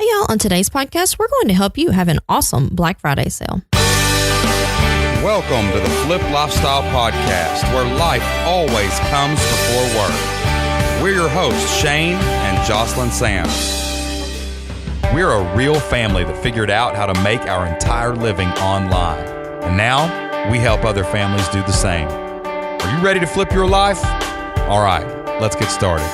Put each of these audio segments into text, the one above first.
Hey y'all, on today's podcast, we're going to help you have an awesome Black Friday sale. Welcome to the Flip Lifestyle Podcast, where life always comes before work. We're your hosts, Shane and Jocelyn Sams. We're a real family that figured out how to make our entire living online. And now we help other families do the same. Are you ready to flip your life? All right, let's get started.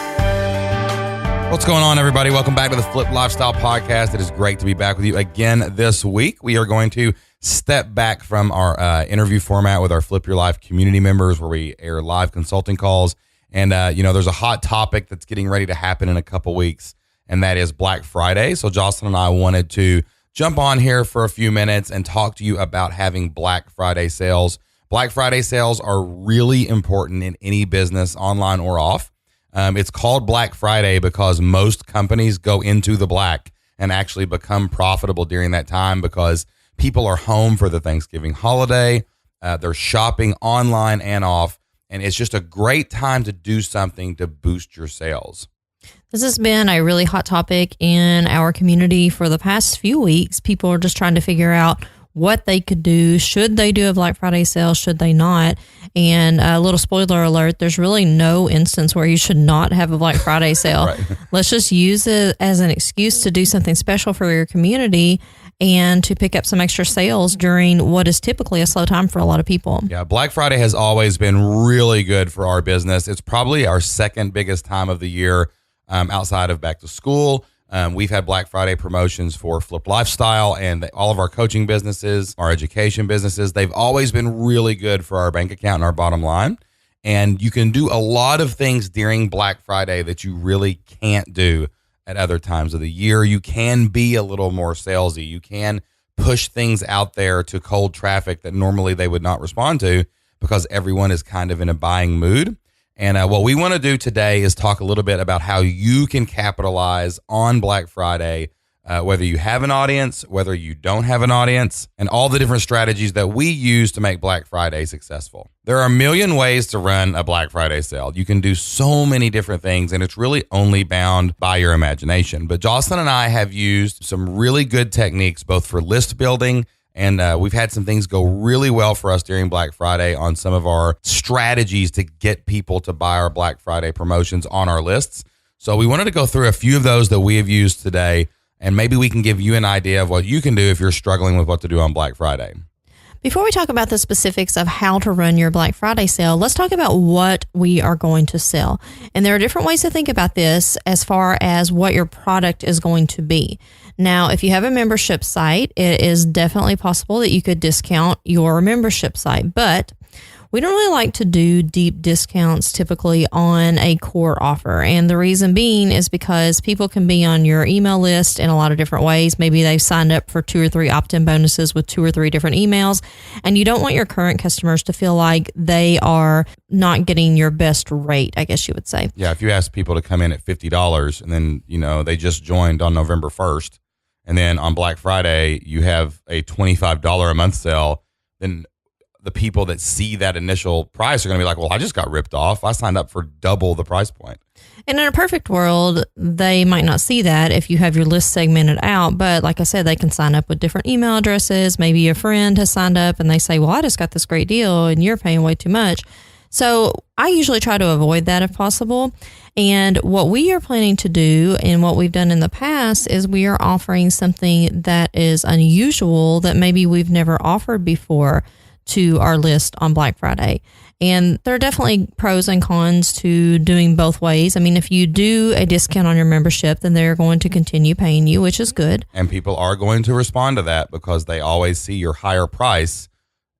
What's going on, everybody? Welcome back to the Flip Lifestyle Podcast. It is great to be back with you again this week. We are going to step back from our interview format with our Flip Your Life community members, where we air live consulting calls. And, there's a hot topic that's getting ready to happen in a couple weeks, and that is Black Friday. So Jocelyn and I wanted to jump on here for a few minutes and talk to you about having Black Friday sales. Black Friday sales are really important in any business, online or off. It's called Black Friday because most companies go into the black and actually become profitable during that time because people are home for the Thanksgiving holiday. They're shopping online and off, and it's just a great time to do something to boost your sales. This has been a really hot topic in our community for the past few weeks. People are just trying to figure out what they could do. Should they do a Black Friday sale? Should they not? And a little spoiler alert, there's really no instance where you should not have a Black Friday sale. Right. Let's just use it as an excuse to do something special for your community and to pick up some extra sales during what is typically a slow time for a lot of people. Yeah, Black Friday has always been really good for our business. It's probably our second biggest time of the year outside of back to school. We've had Black Friday promotions for Flip Lifestyle and all of our coaching businesses, our education businesses. They've always been really good for our bank account and our bottom line. And you can do a lot of things during Black Friday that you really can't do at other times of the year. You can be a little more salesy. You can push things out there to cold traffic that normally they would not respond to because everyone is kind of in a buying mood. And what we want to do today is talk a little bit about how you can capitalize on Black Friday, whether you have an audience, whether you don't have an audience, and all the different strategies that we use to make Black Friday successful. There are a million ways to run a Black Friday sale. You can do so many different things, and it's really only bound by your imagination. But Jocelyn and I have used some really good techniques, both for list building, and we've had some things go really well for us during Black Friday on some of our strategies to get people to buy our Black Friday promotions on our lists. So we wanted to go through a few of those that we have used today, and maybe we can give you an idea of what you can do if you're struggling with what to do on Black Friday. Before we talk about the specifics of how to run your Black Friday sale, let's talk about what we are going to sell. And there are different ways to think about this as far as what your product is going to be. Now, if you have a membership site, it is definitely possible that you could discount your membership site, but we don't really like to do deep discounts typically on a core offer. And the reason being is because people can be on your email list in a lot of different ways. Maybe they've signed up for 2 or 3 opt-in bonuses with 2 or 3 different emails. And you don't want your current customers to feel like they are not getting your best rate, I guess you would say. Yeah, if you ask people to come in at $50 and then, they just joined on November 1st, and then on Black Friday, you have a $25 a month sale, then the people that see that initial price are going to be like, well, I just got ripped off. I signed up for double the price point. And in a perfect world, they might not see that if you have your list segmented out. But like I said, they can sign up with different email addresses. Maybe a friend has signed up and they say, well, I just got this great deal and you're paying way too much. So I usually try to avoid that if possible. And what we are planning to do and what we've done in the past is we are offering something that is unusual that maybe we've never offered before to our list on Black Friday. And there are definitely pros and cons to doing both ways. I mean, if you do a discount on your membership, then they're going to continue paying you, which is good. And people are going to respond to that because they always see your higher price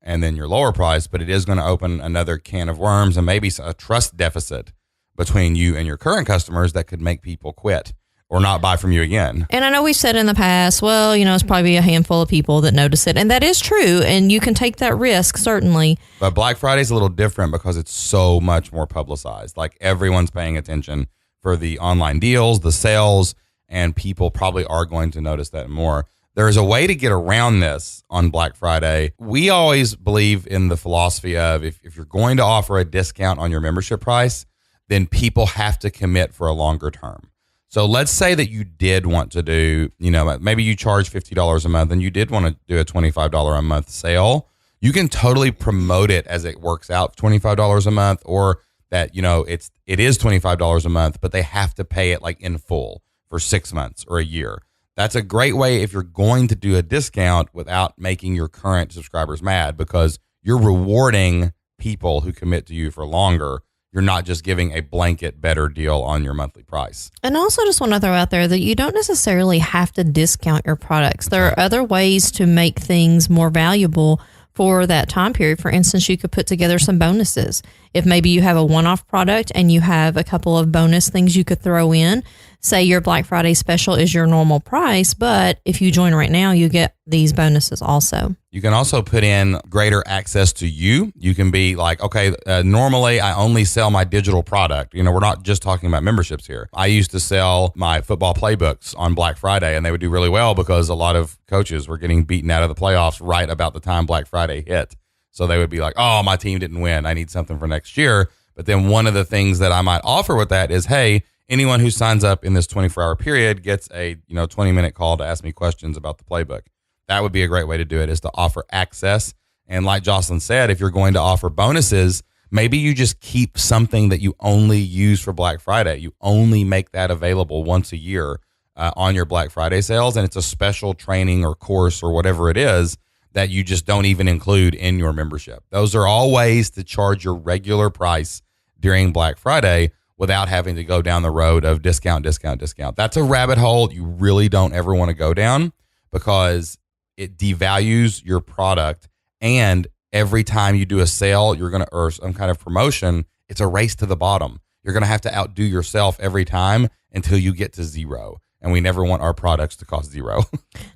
and then your lower price, but it is going to open another can of worms and maybe a trust deficit between you and your current customers that could make people quit or not buy from you again. And I know we've said in the past, well, it's probably a handful of people that notice it. And that is true. And you can take that risk, certainly. But Black Friday is a little different because it's so much more publicized. Like everyone's paying attention for the online deals, the sales, and people probably are going to notice that more. There is a way to get around this on Black Friday. We always believe in the philosophy of if you're going to offer a discount on your membership price, then people have to commit for a longer term. So let's say that you did want to do, maybe you charge $50 a month and you did want to do a $25 a month sale. You can totally promote it as it works out, $25 a month, or that, it is $25 a month, but they have to pay it like in full for 6 months or a year. That's a great way if you're going to do a discount without making your current subscribers mad, because you're rewarding people who commit to you for longer. You're not just giving a blanket better deal on your monthly price. And also just want to throw out there that you don't necessarily have to discount your products. There are other ways to make things more valuable for that time period. For instance, you could put together some bonuses. If maybe you have a one-off product and you have a couple of bonus things you could throw in, say your Black Friday special is your normal price, but if you join right now, you get these bonuses also. You can also put in greater access to you. You can be like, okay, normally I only sell my digital product. We're not just talking about memberships here. I used to sell my football playbooks on Black Friday, and they would do really well because a lot of coaches were getting beaten out of the playoffs right about the time Black Friday hit. So they would be like, oh, my team didn't win. I need something for next year. But then one of the things that I might offer with that is, hey, anyone who signs up in this 24-hour period gets a 20-minute call to ask me questions about the playbook. That would be a great way to do it, is to offer access. And like Jocelyn said, if you're going to offer bonuses, maybe you just keep something that you only use for Black Friday. You only make that available once a year on your Black Friday sales. And it's a special training or course or whatever it is that you just don't even include in your membership. Those are all ways to charge your regular price during Black Friday without having to go down the road of discount. That's a rabbit hole you really don't ever want to go down, because it devalues your product. And every time you do a sale, you're going to earn some kind of promotion. It's a race to the bottom. You're going to have to outdo yourself every time until you get to zero. And we never want our products to cost zero.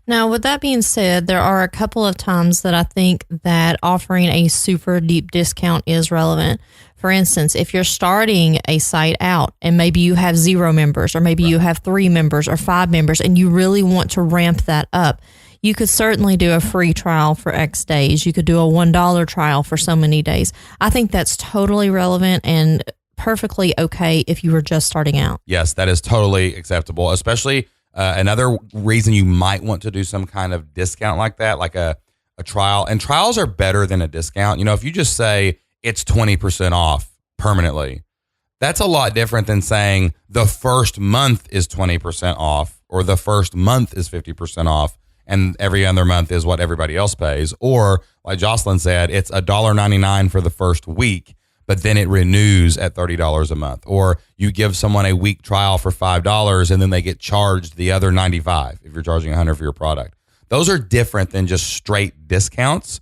Now, with that being said, there are a couple of times that I think that offering a super deep discount is relevant. For instance, if you're starting a site out and maybe you have 0 members, or maybe you have 3 members or 5 members, and you really want to ramp that up, you could certainly do a free trial for X days. You could do a $1 trial for so many days. I think that's totally relevant and perfectly okay if you were just starting out. Yes, that is totally acceptable, especially another reason you might want to do some kind of discount like that, like a trial. And trials are better than a discount. If you just say it's 20% off permanently, that's a lot different than saying the first month is 20% off, or the first month is 50% off, and every other month is what everybody else pays. Or like Jocelyn said, it's $1.99 for the first week, but then it renews at $30 a month. Or you give someone a week trial for $5 and then they get charged the other $95 if you're charging $100 for your product. Those are different than just straight discounts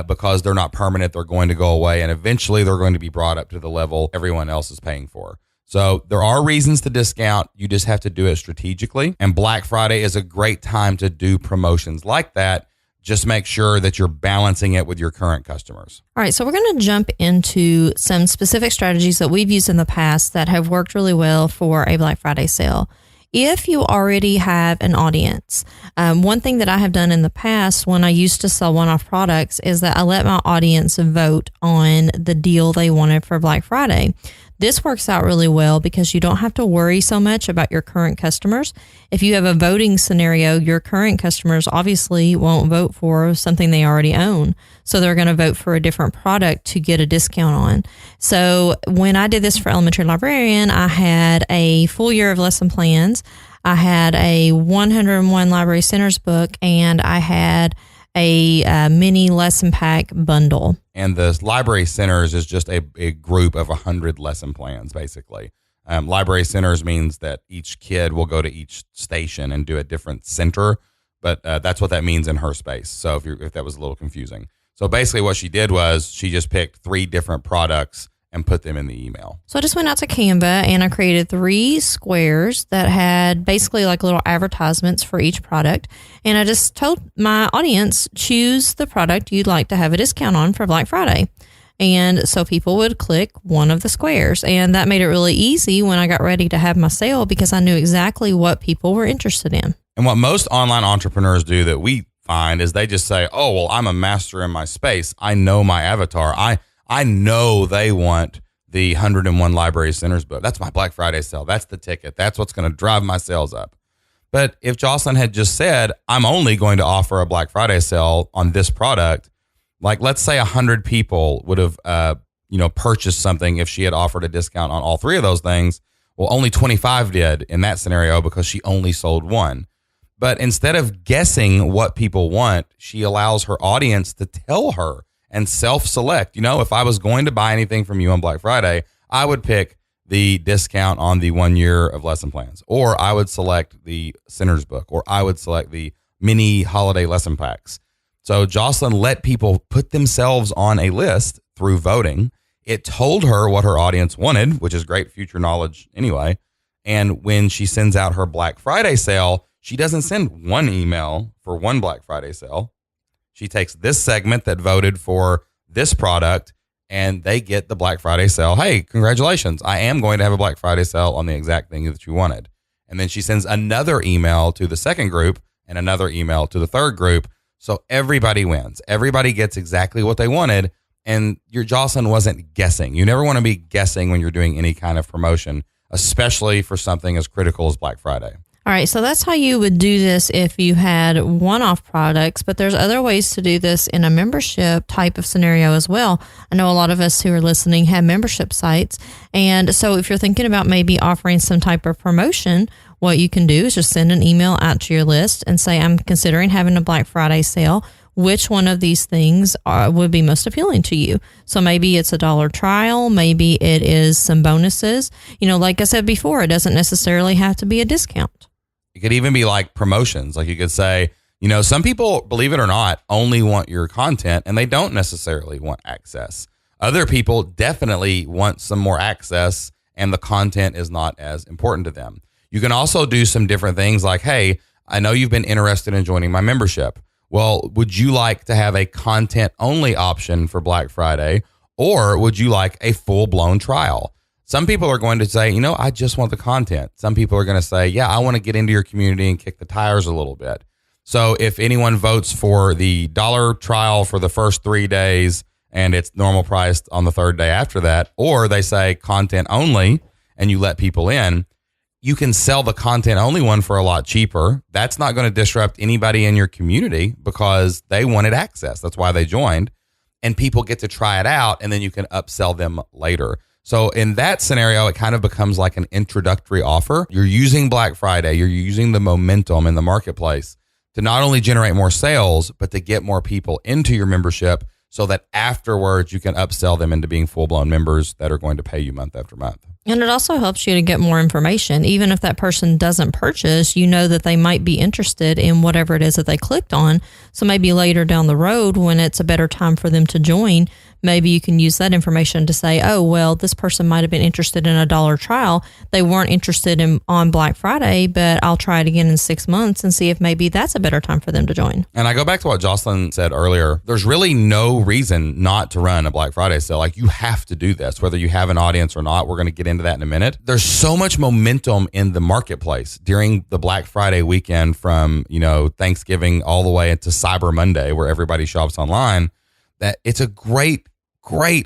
because they're not permanent. They're going to go away, and eventually they're going to be brought up to the level everyone else is paying for. So there are reasons to discount. You just have to do it strategically. And Black Friday is a great time to do promotions like that. Just make sure that you're balancing it with your current customers. All right, so we're going to jump into some specific strategies that we've used in the past that have worked really well for a Black Friday sale. If you already have an audience, one thing that I have done in the past when I used to sell one-off products is that I let my audience vote on the deal they wanted for Black Friday. This works out really well because you don't have to worry so much about your current customers. If you have a voting scenario, your current customers obviously won't vote for something they already own. So they're going to vote for a different product to get a discount on. So when I did this for Elementary Librarian, I had a full year of lesson plans. I had a 101 Library Centers book, and I had a mini lesson pack bundle. And the Library Centers is just a group of 100 lesson plans, basically. Library Centers means that each kid will go to each station and do a different center, but that's what that means in her space. So if that was a little confusing. So basically what she did was she just picked 3 different products and put them in the email. So I just went out to Canva and I created 3 squares that had basically like little advertisements for each product. And I just told my audience, choose the product you'd like to have a discount on for Black Friday. And so people would click one of the squares. And that made it really easy when I got ready to have my sale because I knew exactly what people were interested in. And what most online entrepreneurs do that we find is they just say, oh, well, I'm a master in my space. I know my avatar. I know they want the 101 Library Centers book. That's my Black Friday sale. That's the ticket. That's what's going to drive my sales up. But if Jocelyn had just said, I'm only going to offer a Black Friday sale on this product, like let's say 100 people would have, purchased something if she had offered a discount on all three of those things. Well, only 25 did in that scenario because she only sold one. But instead of guessing what people want, she allows her audience to tell her and self-select. If I was going to buy anything from you on Black Friday, I would pick the discount on the 1 year of lesson plans, or I would select the Centers book, or I would select the mini holiday lesson packs. So Jocelyn let people put themselves on a list through voting. It told her what her audience wanted, which is great future knowledge anyway. And when she sends out her Black Friday sale, she doesn't send one email for one Black Friday sale. She takes this segment that voted for this product and they get the Black Friday sale. Hey, congratulations. I am going to have a Black Friday sale on the exact thing that you wanted. And then she sends another email to the second group and another email to the third group. So everybody wins. Everybody gets exactly what they wanted. And your Jocelyn wasn't guessing. You never want to be guessing when you're doing any kind of promotion, especially for something as critical as Black Friday. All right, so that's how you would do this if you had one-off products, but there's other ways to do this in a membership type of scenario as well. I know a lot of us who are listening have membership sites, and so if you're thinking about maybe offering some type of promotion, what you can do is just send an email out to your list and say, I'm considering having a Black Friday sale. Which one of these things would be most appealing to you? So maybe it's a $1 trial. Maybe it is some bonuses. Like I said before, it doesn't necessarily have to be a discount. It could even be like promotions. Like you could say, some people, believe it or not, only want your content and they don't necessarily want access. Other people definitely want some more access and the content is not as important to them. You can also do some different things like, hey, I know you've been interested in joining my membership. Well, would you like to have a content only option for Black Friday, or would you like a full blown trial? Some people are going to say, I just want the content. Some people are going to say, yeah, I want to get into your community and kick the tires a little bit. So if anyone votes for the $1 trial for the first 3 days and it's normal priced on the third day after that, or they say content only and you let people in, you can sell the content only one for a lot cheaper. That's not going to disrupt anybody in your community because they wanted access. That's why they joined. And people get to try it out and then you can upsell them later. So in that scenario, it kind of becomes like an introductory offer. You're using Black Friday, you're using the momentum in the marketplace to not only generate more sales, but to get more people into your membership so that afterwards you can upsell them into being full-blown members that are going to pay you month after month. And it also helps you to get more information. Even if that person doesn't purchase, you know that they might be interested in whatever it is that they clicked on. So maybe later down the road, when it's a better time for them to join, maybe you can use that information to say, oh, well, this person might have been interested in a $1 trial. They weren't interested on Black Friday, but I'll try it again in 6 months and see if maybe that's a better time for them to join. And I go back to what Jocelyn said earlier. There's really no reason not to run a Black Friday sale. Like you have to do this, whether you have an audience or not. We're going to get into that in a minute. There's so much momentum in the marketplace during the Black Friday weekend from, Thanksgiving all the way into Cyber Monday where everybody shops online, that it's a great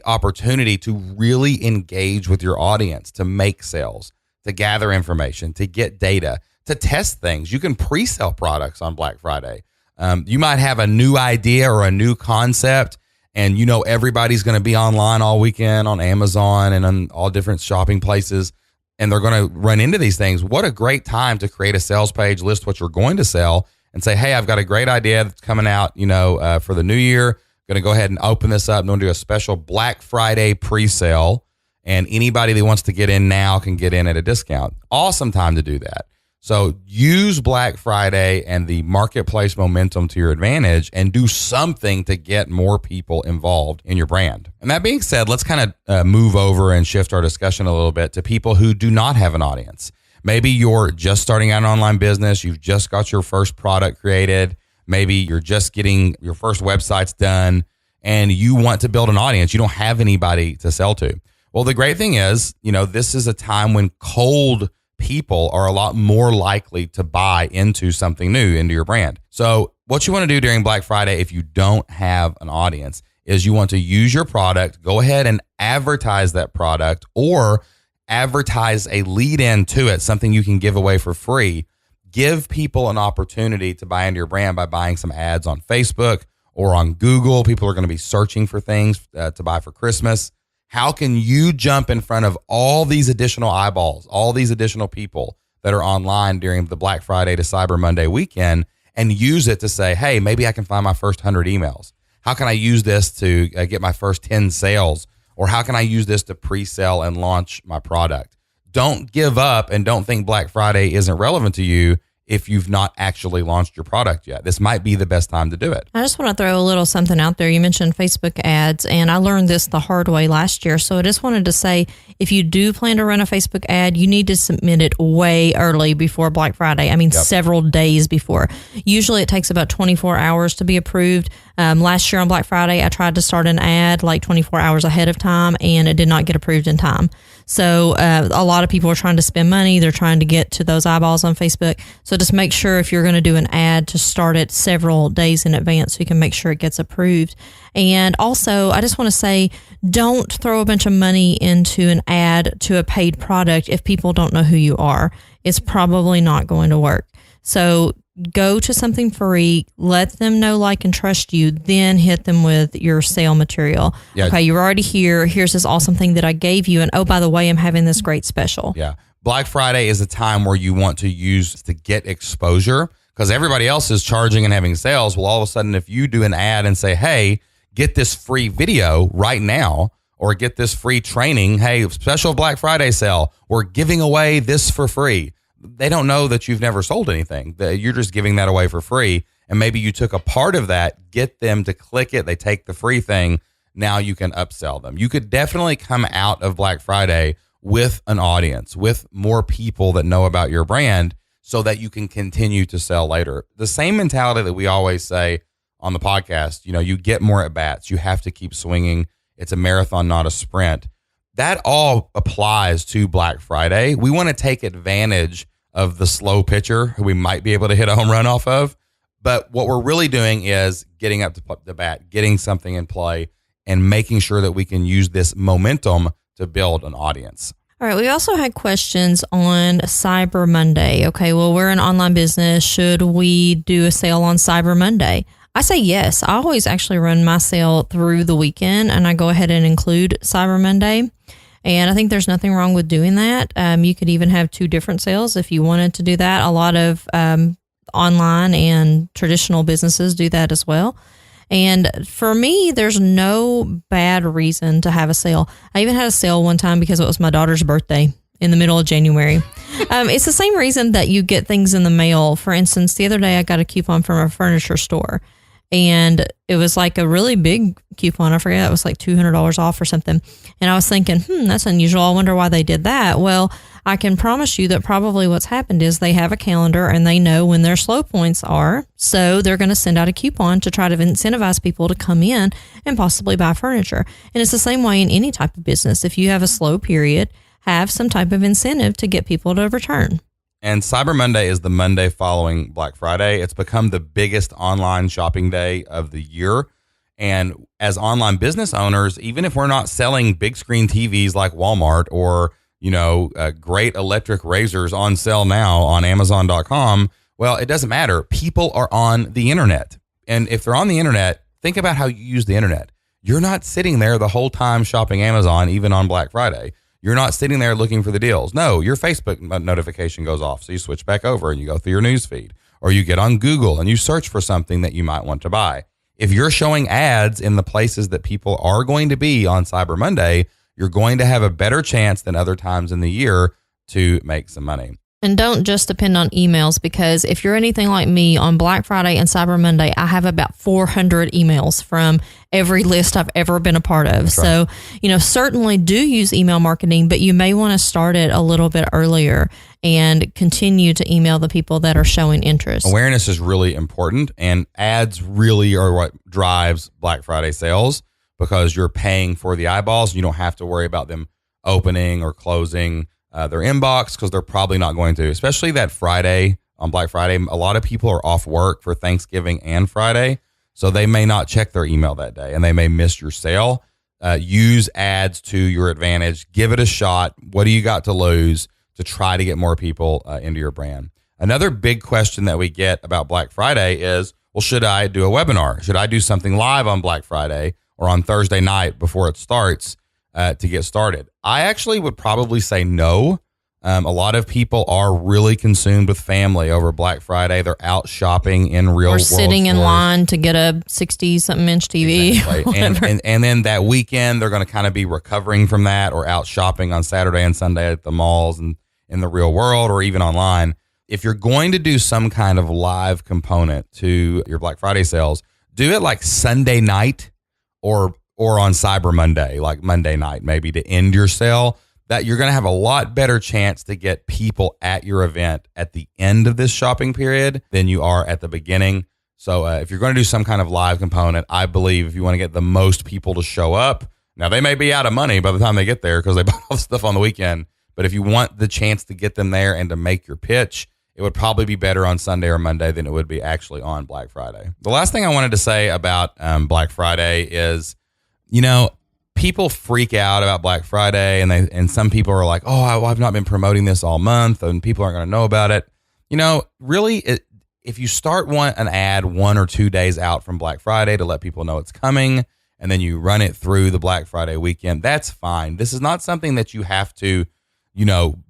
opportunity to really engage with your audience, to make sales, to gather information, to get data, to test things. You can pre-sell products on Black Friday. You might have a new idea or a new concept and everybody's going to be online all weekend on Amazon and on all different shopping places, and they're going to run into these things. What a great time to create a sales page, list what you're going to sell, and say, hey, I've got a great idea that's coming out, for the new year. Going to go ahead and open this up. I'm going to do a special Black Friday pre-sale, and anybody that wants to get in now can get in at a discount. Awesome time to do that. So use Black Friday and the marketplace momentum to your advantage and do something to get more people involved in your brand. And that being said, let's kind of move over and shift our discussion a little bit to people who do not have an audience. Maybe you're just starting out an online business. You've just got your first product created. Maybe you're just getting your first websites done and you want to build an audience. You don't have anybody to sell to. Well, the great thing is, this is a time when cold people are a lot more likely to buy into something new, into your brand. So what you want to do during Black Friday, if you don't have an audience, is you want to use your product, go ahead and advertise that product or advertise a lead in to it, something you can give away for free. Give people an opportunity to buy into your brand by buying some ads on Facebook or on Google. People are going to be searching for things to buy for Christmas. How can you jump in front of all these additional eyeballs, all these additional people that are online during the Black Friday to Cyber Monday weekend and use it to say, hey, maybe I can find my first 100 emails. How can I use this to get my first 10 sales? Or how can I use this to pre-sell and launch my product? Don't give up and don't think Black Friday isn't relevant to you if you've not actually launched your product yet. This might be the best time to do it. I just want to throw a little something out there. You mentioned Facebook ads, and I learned this the hard way last year. So I just wanted to say, if you do plan to run a Facebook ad, you need to submit it way early before Black Friday. I mean, several days before. Usually it takes about 24 hours to be approved. Last year on Black Friday, I tried to start an ad like 24 hours ahead of time, and it did not get approved in time. So a lot of people are trying to spend money. They're trying to get to those eyeballs on Facebook. So just make sure if you're going to do an ad to start it several days in advance so you can make sure it gets approved. And also, I just want to say, don't throw a bunch of money into an ad to a paid product if people don't know who you are. It's probably not going to work. So go to something free, let them know, like, and trust you, then hit them with your sale material. Yeah. Okay, you're already here. Here's this awesome thing that I gave you. And oh, by the way, I'm having this great special. Yeah. Black Friday is a time where you want to use to get exposure because everybody else is charging and having sales. Well, all of a sudden, if you do an ad and say, hey, get this free video right now, or get this free training, hey, special Black Friday sale, we're giving away this for free. They don't know that you've never sold anything. You're just giving that away for free. And maybe you took a part of that, get them to click it. They take the free thing. Now you can upsell them. You could definitely come out of Black Friday with an audience, with more people that know about your brand so that you can continue to sell later. The same mentality that we always say on the podcast, you get more at bats. You have to keep swinging. It's a marathon, not a sprint. That all applies to Black Friday. We want to take advantage of the slow pitcher who we might be able to hit a home run off of. But what we're really doing is getting up to the bat, getting something in play, and making sure that we can use this momentum to build an audience. All right. We also had questions on Cyber Monday. Okay. Well, we're an online business. Should we do a sale on Cyber Monday? I say yes. I always actually run my sale through the weekend, and I go ahead and include Cyber Monday. And I think there's nothing wrong with doing that. You could even have two different sales if you wanted to do that. A lot of online and traditional businesses do that as well. And for me, there's no bad reason to have a sale. I even had a sale one time because it was my daughter's birthday in the middle of January. It's the same reason that you get things in the mail. For instance, the other day I got a coupon from a furniture store. And it was like a really big coupon. I forget, it was like $200 off or something. And I was thinking, that's unusual. I wonder why they did that. Well, I can promise you that probably what's happened is they have a calendar and they know when their slow points are. So they're going to send out a coupon to try to incentivize people to come in and possibly buy furniture. And it's the same way in any type of business. If you have a slow period, have some type of incentive to get people to return. And Cyber Monday is the Monday following Black Friday. It's become the biggest online shopping day of the year. And as online business owners, even if we're not selling big screen TVs like Walmart or, great electric razors on sale now on Amazon.com, well, it doesn't matter. People are on the internet. And if they're on the internet, think about how you use the internet. You're not sitting there the whole time shopping Amazon, even on Black Friday. You're not sitting there looking for the deals. No, your Facebook notification goes off. So you switch back over and you go through your news feed, or you get on Google and you search for something that you might want to buy. If you're showing ads in the places that people are going to be on Cyber Monday, you're going to have a better chance than other times in the year to make some money. And don't just depend on emails, because if you're anything like me, on Black Friday and Cyber Monday, I have about 400 emails from every list I've ever been a part of. That's right. So, certainly do use email marketing, but you may want to start it a little bit earlier and continue to email the people that are showing interest. Awareness is really important, and ads really are what drives Black Friday sales, because you're paying for the eyeballs. You don't have to worry about them opening or closing their inbox, because they're probably not going to, especially that Friday on Black Friday. A lot of people are off work for Thanksgiving and Friday. So they may not check their email that day and they may miss your sale. Use ads to your advantage. Give it a shot. What do you got to lose to try to get more people into your brand? Another big question that we get about Black Friday is, well, should I do a webinar? Should I do something live on Black Friday or on Thursday night before it starts to get started? I actually would probably say no. A lot of people are really consumed with family over Black Friday. They're out shopping in real world stores. Or sitting in line to get a 60-something inch TV. Exactly. And then that weekend, they're going to kind of be recovering from that or out shopping on Saturday and Sunday at the malls and in the real world or even online. If you're going to do some kind of live component to your Black Friday sales, do it like Sunday night or on Cyber Monday, like Monday night, maybe to end your sale. That you're going to have a lot better chance to get people at your event at the end of this shopping period than you are at the beginning. So if you're going to do some kind of live component, I believe if you want to get the most people to show up, now they may be out of money by the time they get there because they bought all the stuff on the weekend. But if you want the chance to get them there and to make your pitch, it would probably be better on Sunday or Monday than it would be actually on Black Friday. The last thing I wanted to say about Black Friday is, people freak out about Black Friday and some people are like, oh, I've not been promoting this all month and people aren't going to know about it. Really, if you start an ad 1 or 2 days out from Black Friday to let people know it's coming, and then you run it through the Black Friday weekend, that's fine. This is not something that you have to,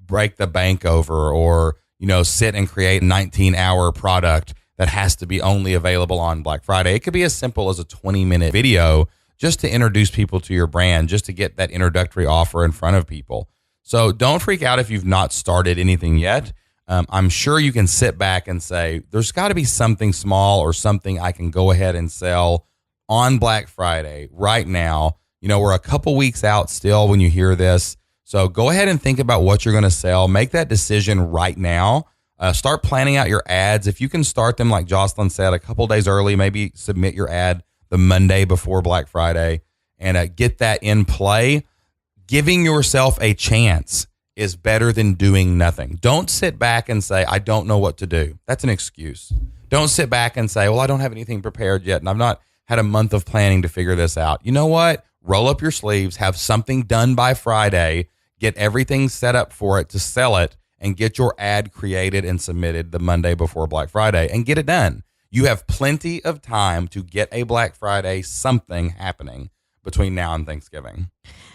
break the bank over or, sit and create a 19-hour product that has to be only available on Black Friday. It could be as simple as a 20-minute video just to introduce people to your brand, just to get that introductory offer in front of people. So don't freak out if you've not started anything yet. I'm sure you can sit back and say, there's got to be something small or something I can go ahead and sell on Black Friday right now. We're a couple weeks out still when you hear this. So go ahead and think about what you're going to sell. Make that decision right now. Start planning out your ads. If you can start them, like Jocelyn said, a couple days early, maybe submit your ad the Monday before Black Friday and get that in play. Giving yourself a chance is better than doing nothing. Don't sit back and say, I don't know what to do. That's an excuse. Don't sit back and say, well, I don't have anything prepared yet and I've not had a month of planning to figure this out. You know what? Roll up your sleeves, have something done by Friday, get everything set up for it to sell it, and get your ad created and submitted the Monday before Black Friday and get it done. You have plenty of time to get a Black Friday something happening between now and Thanksgiving.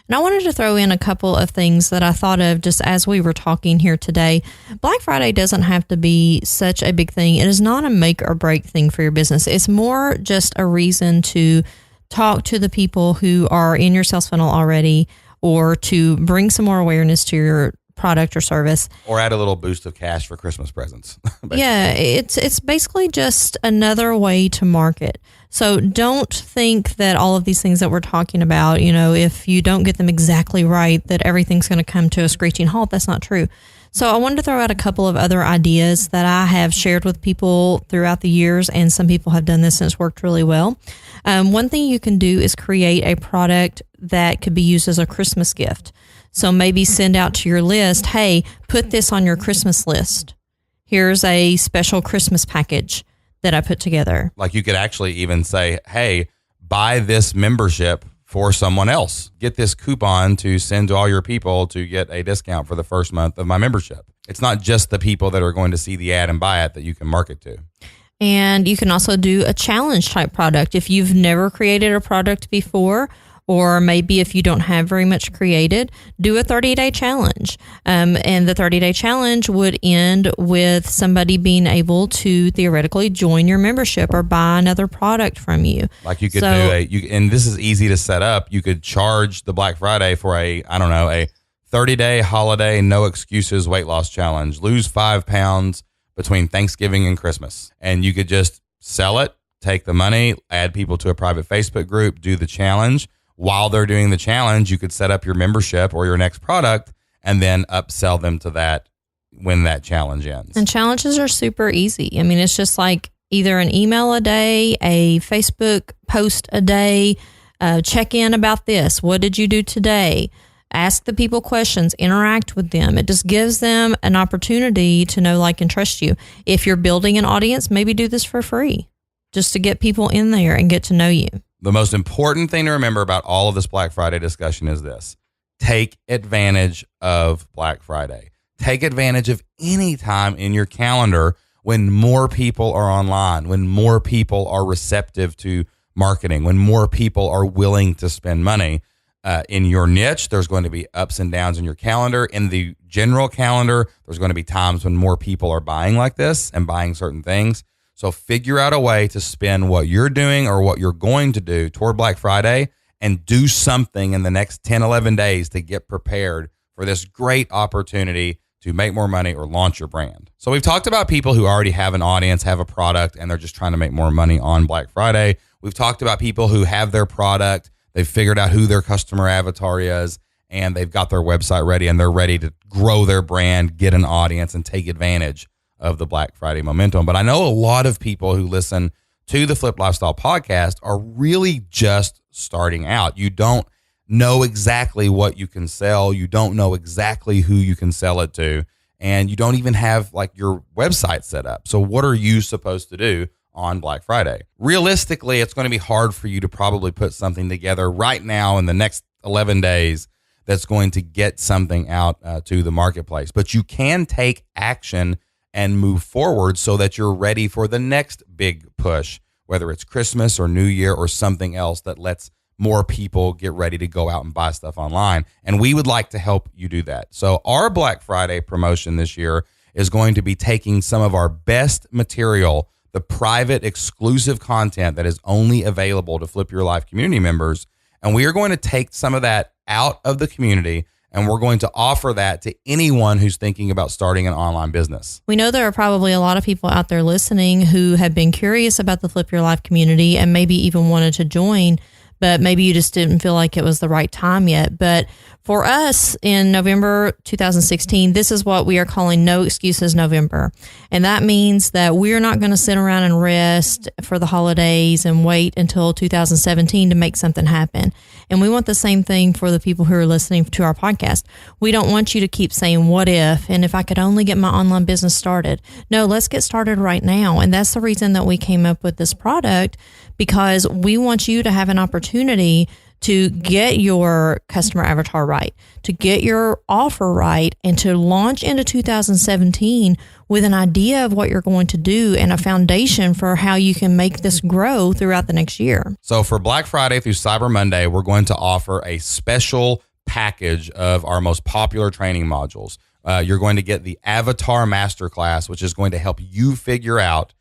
And I wanted to throw in a couple of things that I thought of just as we were talking here today. Black Friday doesn't have to be such a big thing. It is not a make or break thing for your business. It's more just a reason to talk to the people who are in your sales funnel already or to bring some more awareness to your product or service, or add a little boost of cash for Christmas presents. Yeah, it's basically just another way to market. So don't think that all of these things that we're talking about, if you don't get them exactly right, that everything's going to come to a screeching halt. That's not true. So I wanted to throw out a couple of other ideas that I have shared with people throughout the years, and some people have done this and it's worked really well. One thing you can do is create a product that could be used as a Christmas gift. So maybe send out to your list, hey, put this on your Christmas list. Here's a special Christmas package that I put together. Like you could actually even say, hey, buy this membership for someone else. Get this coupon to send to all your people to get a discount for the first month of my membership. It's not just the people that are going to see the ad and buy it that you can market to. And you can also do a challenge type product. If you've never created a product before, or maybe if you don't have very much created, do a 30-day challenge. And the 30-day challenge would end with somebody being able to theoretically join your membership or buy another product from you. Like you could and this is easy to set up. You could charge the Black Friday for a 30-day holiday, no excuses weight loss challenge. Lose 5 pounds between Thanksgiving and Christmas. And you could just sell it, take the money, add people to a private Facebook group, do the challenge. While they're doing the challenge, you could set up your membership or your next product and then upsell them to that when that challenge ends. And challenges are super easy. I mean, it's just like either an email a day, a Facebook post a day, check in about this. What did you do today? Ask the people questions, interact with them. It just gives them an opportunity to know, like, and trust you. If you're building an audience, maybe do this for free. just to get people in there and get to know you. The most important thing to remember about all of this Black Friday discussion is this. Take advantage of Black Friday. Take advantage of any time in your calendar when more people are online, when more people are receptive to marketing, when more people are willing to spend money. In your niche, there's going to be ups and downs in your calendar. In the general calendar, there's going to be times when more people are buying like this and buying certain things. So figure out a way to spend what you're doing or what you're going to do toward Black Friday and do something in the next 10, 11 days to get prepared for this great opportunity to make more money or launch your brand. So we've talked about people who already have an audience, have a product, and they're just trying to make more money on Black Friday. We've talked about people who have their product, they've figured out who their customer avatar is, and they've got their website ready, and they're ready to grow their brand, get an audience, and take advantage of the Black Friday momentum. But I know a lot of people who listen to the Flip Lifestyle podcast are really just starting out. You don't know exactly what you can sell. You don't know exactly who you can sell it to, and you don't even have like your website set up. So what are you supposed to do on Black Friday? Realistically, it's going to be hard for you to probably put something together right now in the next 11 days that's going to get something out to the marketplace. But you can take action and move forward so that you're ready for the next big push, whether it's Christmas or New Year or something else that lets more people get ready to go out and buy stuff online. And we would like to help you do that. So our Black Friday promotion this year is going to be taking some of our best material, the private exclusive content that is only available to Flip Your Life community members. And we are going to take some of that out of the community, and we're going to offer that to anyone who's thinking about starting an online business. We know there are probably a lot of people out there listening who have been curious about the Flip Your Life community and maybe even wanted to join, but maybe you just didn't feel like it was the right time yet. But for us in November 2016, this is what we are calling No Excuses November. And that means that we're not going to sit around and rest for the holidays and wait until 2017 to make something happen. And we want the same thing for the people who are listening to our podcast. We don't want you to keep saying, what if, and if I could only get my online business started. No, let's get started right now. And that's the reason that we came up with this product, because we want you to have an opportunity to get your customer avatar right, to get your offer right, and to launch into 2017 with an idea of what you're going to do and a foundation for how you can make this grow throughout the next year. So for Black Friday through Cyber Monday, we're going to offer a special package of our most popular training modules. You're going to get the Avatar Masterclass, which is going to help you figure out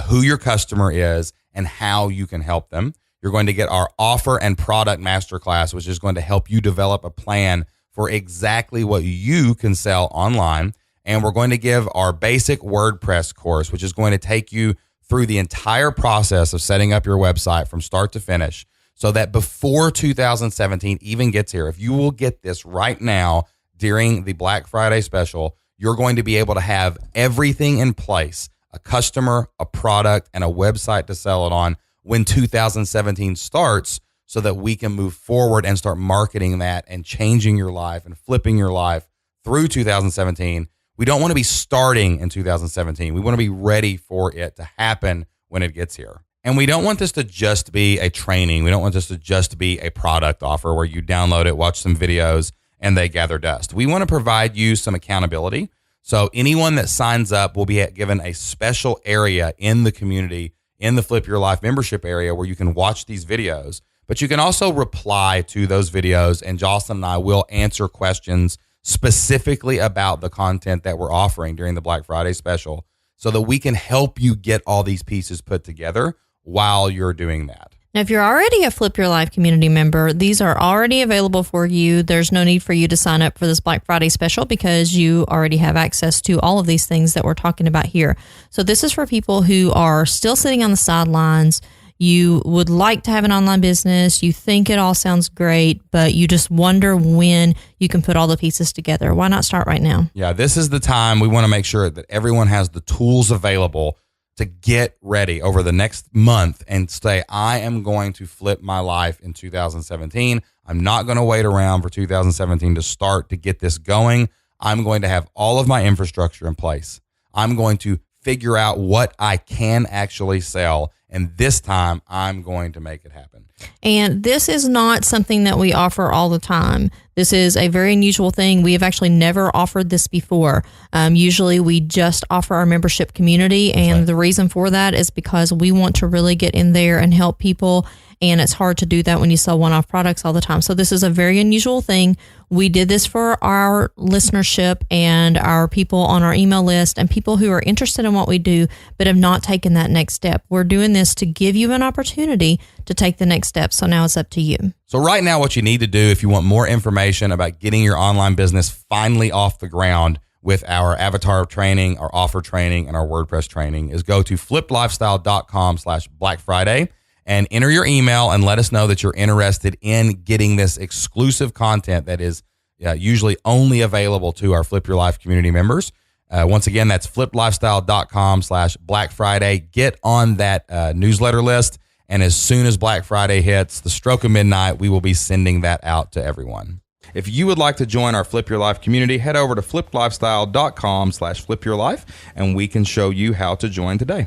who your customer is and how you can help them. You're going to get our Offer and Product Masterclass, which is going to help you develop a plan for exactly what you can sell online. And we're going to give our basic WordPress course, which is going to take you through the entire process of setting up your website from start to finish, so that before 2017 even gets here, if you will get this right now during the Black Friday special, you're going to be able to have everything in place, a customer, a product, and a website to sell it on when 2017 starts, so that we can move forward and start marketing that and changing your life and flipping your life through 2017. We don't want to be starting in 2017. We want to be ready for it to happen when it gets here. And we don't want this to just be a training. We don't want this to just be a product offer where you download it, watch some videos, and they gather dust. We want to provide you some accountability. So anyone that signs up will be given a special area in the community, in the Flip Your Life membership area, where you can watch these videos, but you can also reply to those videos, and Jocelyn and I will answer questions specifically about the content that we're offering during the Black Friday special, so that we can help you get all these pieces put together while you're doing that. Now, if you're already a Flip Your Life community member, these are already available for you. There's no need for you to sign up for this Black Friday special, because you already have access to all of these things that we're talking about here. So this is for people who are still sitting on the sidelines. You would like to have an online business. You think it all sounds great, but you just wonder when you can put all the pieces together. Why not start right now? Yeah, this is the time. We want to make sure that everyone has the tools available to get ready over the next month and say, I am going to flip my life in 2017. I'm not going to wait around for 2017 to start to get this going. I'm going to have all of my infrastructure in place. I'm going to figure out what I can actually sell. And this time I'm going to make it happen. And this is not something that we offer all the time. This is a very unusual thing. We have actually never offered this before. Usually we just offer our membership community. And the reason for that is because we want to really get in there and help people. And it's hard to do that when you sell one-off products all the time. So this is a very unusual thing. We did this for our listenership and our people on our email list and people who are interested in what we do, but have not taken that next step. We're doing this to give you an opportunity to take the next step. So now it's up to you. So right now, what you need to do if you want more information about getting your online business finally off the ground with our avatar training, our offer training, and our WordPress training is go to flippedlifestyle.com/Black Friday and enter your email and let us know that you're interested in getting this exclusive content that is usually only available to our Flip Your Life community members. Once again, that's flippedlifestyle.com/Black Friday. Get on that newsletter list. And as soon as Black Friday hits, the stroke of midnight, we will be sending that out to everyone. If you would like to join our Flip Your Life community, head over to flippedlifestyle.com/flipyourlife, and we can show you how to join today.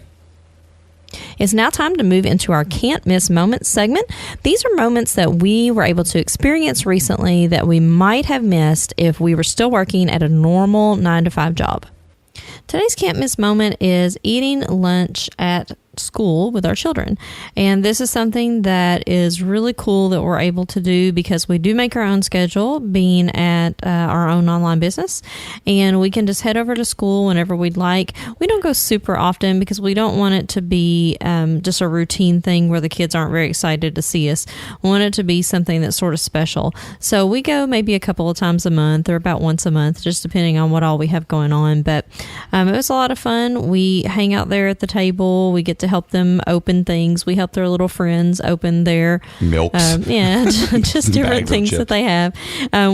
It's now time to move into our Can't Miss Moments segment. These are moments that we were able to experience recently that we might have missed if we were still working at a normal 9-to-5 job. Today's Can't Miss moment is eating lunch at school with our children. And this is something that is really cool that we're able to do because we do make our own schedule being at our own online business, and we can just head over to school whenever we'd like. We don't go super often because we don't want it to be just a routine thing where the kids aren't very excited to see us. We want it to be something that's sort of special. So we go maybe a couple of times a month or about once a month, just depending on what all we have going on. But it was a lot of fun. We hang out there at the table. We get to help them open things. We help their little friends open their milks. Just different things that they have.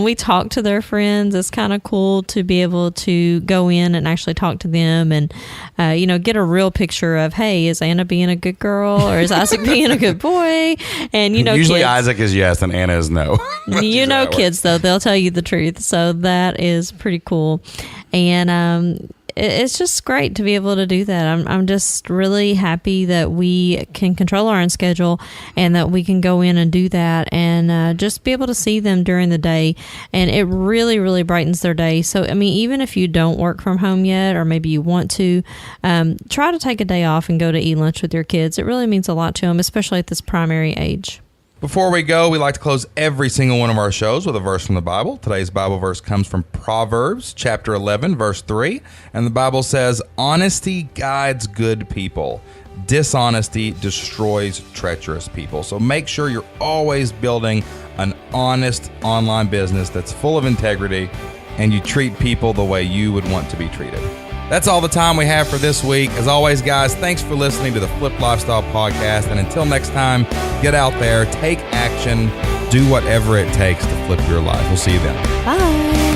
We talk to their friends. It's kind of cool to be able to go in and actually talk to them and, get a real picture of, hey, is Anna being a good girl or is Isaac being a good boy? And, usually kids, Isaac is yes and Anna is no. Kids, though, they'll tell you the truth. So that is pretty cool. And, it's just great to be able to do that. I'm just really happy that we can control our own schedule and that we can go in and do that and just be able to see them during the day. And it really, really brightens their day. So, even if you don't work from home yet, or maybe you want to, try to take a day off and go to eat lunch with your kids. It really means a lot to them, especially at this primary age. Before we go, we like to close every single one of our shows with a verse from the Bible. Today's Bible verse comes from Proverbs chapter 11, verse 3. And the Bible says, "Honesty guides good people. Dishonesty destroys treacherous people." So make sure you're always building an honest online business that's full of integrity and you treat people the way you would want to be treated. That's all the time we have for this week. As always, guys, thanks for listening to the Flip Lifestyle Podcast. And until next time, get out there, take action, do whatever it takes to flip your life. We'll see you then. Bye.